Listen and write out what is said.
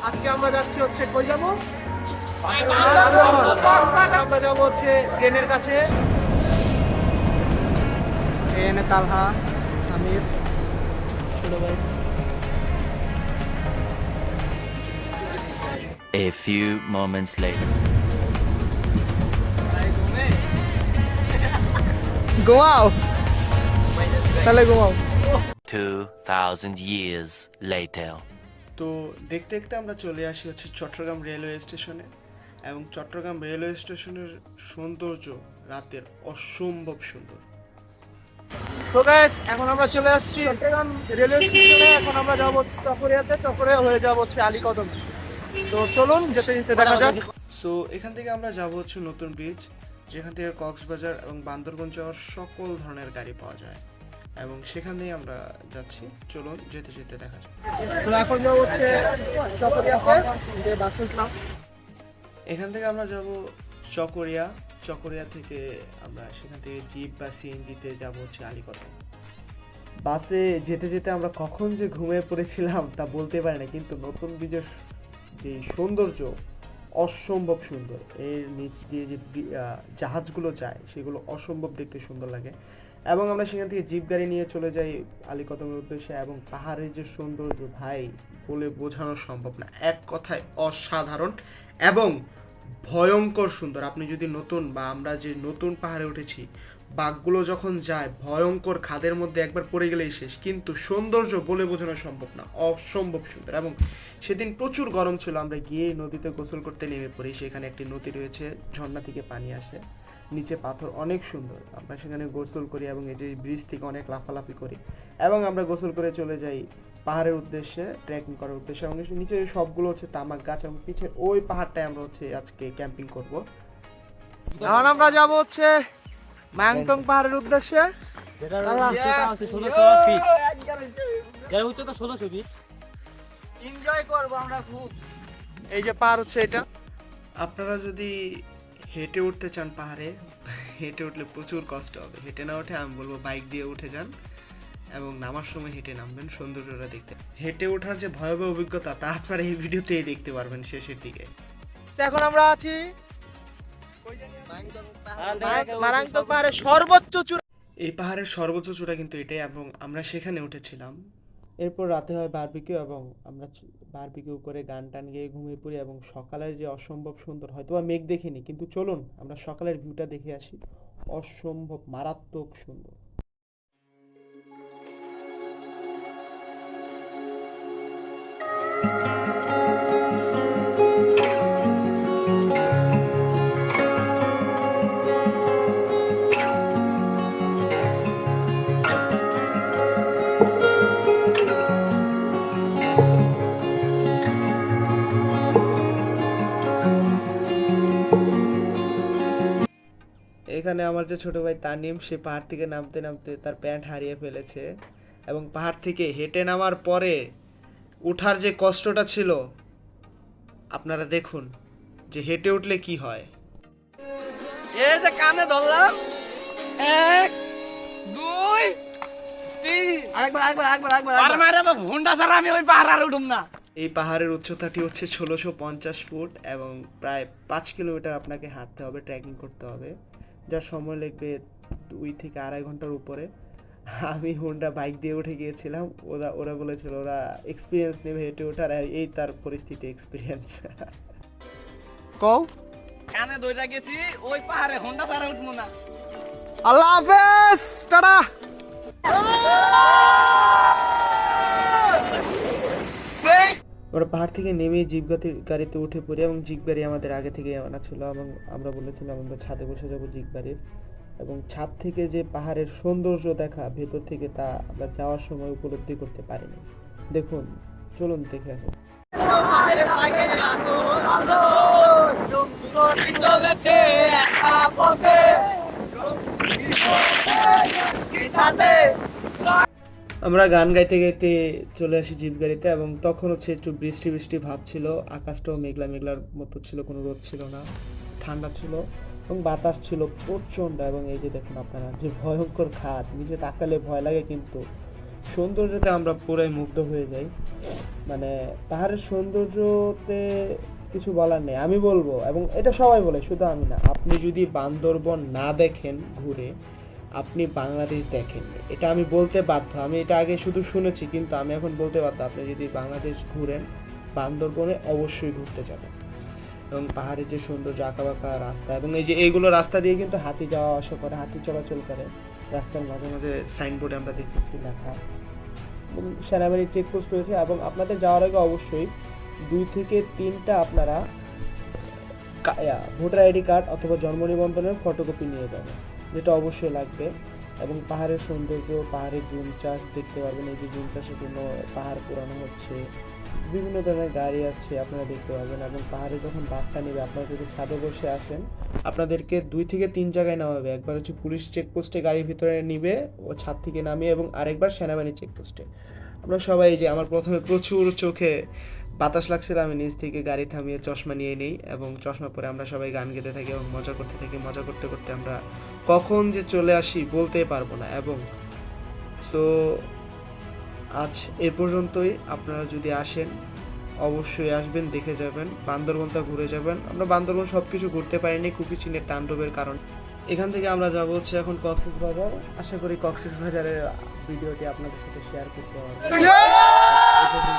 আজকে আমরা যাচ্ছি হচ্ছে কই যাবো? আমরা যাবো হচ্ছে ট্রেনের কাছে। ট্রেনে তালহা, সামির, ছোট ভাই। A few moments later. ঘুমাও তাহলে ঘুমাও। 2000 years later. তো দেখতে দেখতে আমরা চলে আসি হচ্ছে চট্টগ্রাম রেলওয়ে স্টেশনে, এবং চট্টগ্রাম রেলওয়ে স্টেশনের সৌন্দর্য রাতের অসম্ভব সুন্দর। তো গাইস, এখন আমরা চলে আসছি চট্টগ্রাম রেলওয়ে স্টেশনে। এখন আমরা যাবো চকরিয়াতে, চকরিয়া হয়ে যাবো হচ্ছে আলীকদম। তো চলুন যেতে যেতে দেখা যাক। সো এখান থেকে আমরা যাবো হচ্ছে নতুন ব্রিজ, যেখান থেকে কক্সবাজার এবং বান্দরবন যাওয়ার সকল ধরনের গাড়ি পাওয়া যায়, এবং সেখানেই আমরা যাচ্ছি। চলুন যেতে যেতে দেখা যাক। তো এখন যাবো হচ্ছে চকরিয়াতে, যে বাসে উঠলাম। এখান থেকে আমরা যাব চকরিয়া। চকরিয়া থেকে আমরা সেখান থেকে জিপ বা সিএনজিতে যাবো হচ্ছে আলীকদম। বাসে যেতে যেতে আমরা কখন যে ঘুমিয়ে পড়েছিলাম তা বলতে পারি না, কিন্তু নতুন ব্রিজের যে সৌন্দর্য অসম্ভব সুন্দর। এর নিচ দিয়ে যে জাহাজগুলো যায় সেগুলো অসম্ভব দেখতে সুন্দর লাগে, এবং আমরা সেখান থেকে জিপ গাড়ি নিয়ে চলে যাই আলীকদমের উদ্দেশ্যে। এবং পাহাড়ের যে সৌন্দর্য ভাই বলে বোঝানো সম্ভব না, এক কথায় অসাধারণ এবং ভয়ঙ্কর সুন্দর। আপনি যদি নতুন বা আমরা যে নতুন পাহাড়ে উঠেছি, বাঘগুলো যখন যায় ভয়ঙ্কর খাদের মধ্যে একবার পড়ে গেলেই শেষ, কিন্তু সৌন্দর্য বলে বোঝানো সম্ভব না, অসম্ভব সুন্দর। এবং সেদিন প্রচুর গরম ছিল, আমরা গিয়ে নদীতে গোসল করতে নেমে পড়ি। সেখানে একটি নদী রয়েছে, ঝর্ণা থেকে পানি আসে, নিচে পাথর, অনেক সুন্দর। আমরা সেখানে গোসল করি এবং এই যে ব্রিজ থেকে অনেক লাফালাফি করি, এবং আমরা গোসল করে চলে যাই পাহাড়ের উদ্দেশ্যে, ট্রেকিং করার উদ্দেশ্যে। এবং নিচে সবগুলো হচ্ছে তামাক গাছ, এবং পিছে ওই পাহাড়টায় আমরা হচ্ছে আজকে ক্যাম্পিং করব। এখন আমরা যাব হচ্ছে মায়াংটং পাহাড়ের উদ্দেশ্যে। এই যে পাহাড় হচ্ছে এটা। আপনারা যদি হেঁটে উঠতে চান পাহাড়ে, হেঁটে উঠলে প্রচুর কষ্ট হবে। হেঁটে না উঠে আমি বলবো বাইক দিয়ে উঠে যান, এবং নামার সময় হেঁটে নামবেন, সৌন্দর্যটা দেখতে। হেঁটে ওঠার যে ভয়াবহ অভিজ্ঞতা তা আপনারা এই ভিডিওতেই দেখতে পারবেন শেষের দিকে। এখন আমরা আছি মারাংতং পাহাড়ের সর্বোচ্চ চূড়া। এই পাহাড়ের সর্বোচ্চ চূড়া কিন্তু এটাই, এবং আমরা সেখানে উঠেছিলাম। এরপর রাতে হয় বারবিকিউ, এবং আমরা বারবিকিউ করে গান টান গিয়ে ঘুমিয়ে পড়ি। এবং সকালের যে অসম্ভব সুন্দর, হয়তো বা মেঘ দেখিনি, কিন্তু চলুন আমরা সকালের ভিউটা দেখে আসি, অসম্ভব মারাত্মক সুন্দর। এখানে আমার যে ছোট ভাই তানিম, সে পাহাড় থেকে নামতে নামতে তার প্যান্ট হারিয়ে ফেলেছে, এবং পাহাড় থেকে হেঁটে নামার পরে ওঠার যে কষ্টটা ছিল আপনারা দেখুন যে হেঁটে উঠলে কি হয়। এই যে কানে ধরলাম, 1 2 3 আরেকবার মারে বাবা, হুন্ডা ছাড়া আমি ওই পাহাড় আর উঠুম না। এই পাহাড়ের উচ্চতাটি হচ্ছে 1650 ফুট, এবং প্রায় 5 কিলোমিটার আপনাকে হাঁটতে হবে, ট্রেকিং করতে হবে, যার সময় লাগবে 2 থেকে 2.5 ঘন্টার উপরে। আমি হুন্ডা বাইক দিয়ে উঠে গিয়েছিলাম, ওরা বলেছিল ওরা এক্সপিরিয়েন্স নেবে হেঁটে ওঠার, আর এই তার পরিস্থিতি, এক্সপিরিয়েন্স। কও কানে ধইরা গেছি, ওই পাহাড়ে হুন্ডা ছাড়া উঠবো না। আল্লাহ হাফেজ, টাটা। আমরা পাহাড় থেকে নেমে জিপ গাড়িতে উঠে পড়ি, এবং জিপ গাড়ি আমাদের আগে থেকে আনা ছিল, এবং আমরা বলেছিলাম আমরা ছাদে বসে যাবো জিপ গাড়ির। এবং ছাদ থেকে যে পাহাড়ের সৌন্দর্য দেখা ভেতর থেকে, তা আমরা যাওয়ার সময় উপলব্ধি করতে পারিনি। দেখুন, চলুন দেখে আসি। আমরা গান গাইতে গাইতে চলে আসি জিপ গাড়িতে, এবং তখন হচ্ছে একটু বৃষ্টি বৃষ্টি ভাব ছিল, আকাশটাও মেঘলা মেঘলার মতো ছিল, কোনো রোদ ছিল না, ঠান্ডা ছিল, এবং বাতাস ছিল প্রচণ্ড। এবং এই যে দেখুন আপনারা, যে ভয়ঙ্কর খাদ, নিচে তাকালে ভয় লাগে, কিন্তু সৌন্দর্যতে আমরা পুরাই মুগ্ধ হয়ে যাই। মানে পাহাড়ের সৌন্দর্যতে কিছু বলার নেই, আমি বলবো, এবং এটা সবাই বলে, শুধু আমি না, আপনি যদি বান্দরবন না দেখেন ঘুরে, আপনি বাংলাদেশ দেখেন, এটা আমি বলতে বাধ্য। আমি এটা আগে শুধু শুনেছি, কিন্তু আমি এখন বলতে বাধ্য, আপনি যদি বাংলাদেশ ঘুরেন, বান্দরবনে অবশ্যই ঘুরতে যাবেন। এবং পাহাড়ের যে সৌন্দর্য, আঁকাবাঁকা রাস্তা, এবং এই যে এইগুলো রাস্তা দিয়ে কিন্তু হাতি যাওয়া আসা করে, হাতি চলাচল করে রাস্তার মাঝে মাঝে, সাইনবোর্ডে আমরা দেখতেছি লেখা। এবং সেনাবাহিনীর চেকপোস্ট রয়েছে, এবং আপনাদের যাওয়ার আগে অবশ্যই 2 থেকে 3টা আপনারা ভোটার আইডি কার্ড অথবা জন্ম নিবন্ধনের ফটোকপি নিয়ে যাবেন, যেটা অবশ্যই লাগবে। এবং পাহাড়ের সৌন্দর্য, পাহাড়ের জুম চাষ দেখতে পারবেন। এই যে জুম চাষের জন্য পাহাড় পুরানো হচ্ছে, বিভিন্ন ধরনের গাড়ি আছে, আপনারা দেখতে পাবেন। এবং পাহাড়ে যখন বাসটা নেবে, আপনারা যদি ছাদে বসে আসেন, আপনাদেরকে 2 থেকে 3 জায়গায় নেওয়া হবে। একবার হচ্ছে পুলিশ চেকপোস্টে গাড়ির ভিতরে নিবে, ও ছাদ থেকে নামিয়ে, এবং আরেকবার সেনাবাহিনী চেকপোস্টে। আমরা সবাই, যে আমার প্রথমে প্রচুর চোখে বাতাস লাগছিল, আমি নিজ থেকে গাড়ি থামিয়ে চশমা নিয়ে নিই, এবং চশমা পরে আমরা সবাই গান গেতে থাকি এবং মজা করতে থাকি। মজা করতে করতে আমরা কখন যে চলে আসি বলতেই পারবো না। এবং সো আজ এ পর্যন্তই। আপনারা যদি আসেন, অবশ্যই আসবেন, দেখে যাবেন, বান্দরবনটা ঘুরে যাবেন। আমরা বান্দরবন সব কিছু ঘুরতে পারিনি কুকিচিনের তাণ্ডবের কারণ। এখান থেকে আমরা যাবো হচ্ছে এখন কক্সবাজার। আশা করি কক্সবাজারের ভিডিওটি আপনাদের সাথে শেয়ার করতে পারবো। ধন্যবাদ।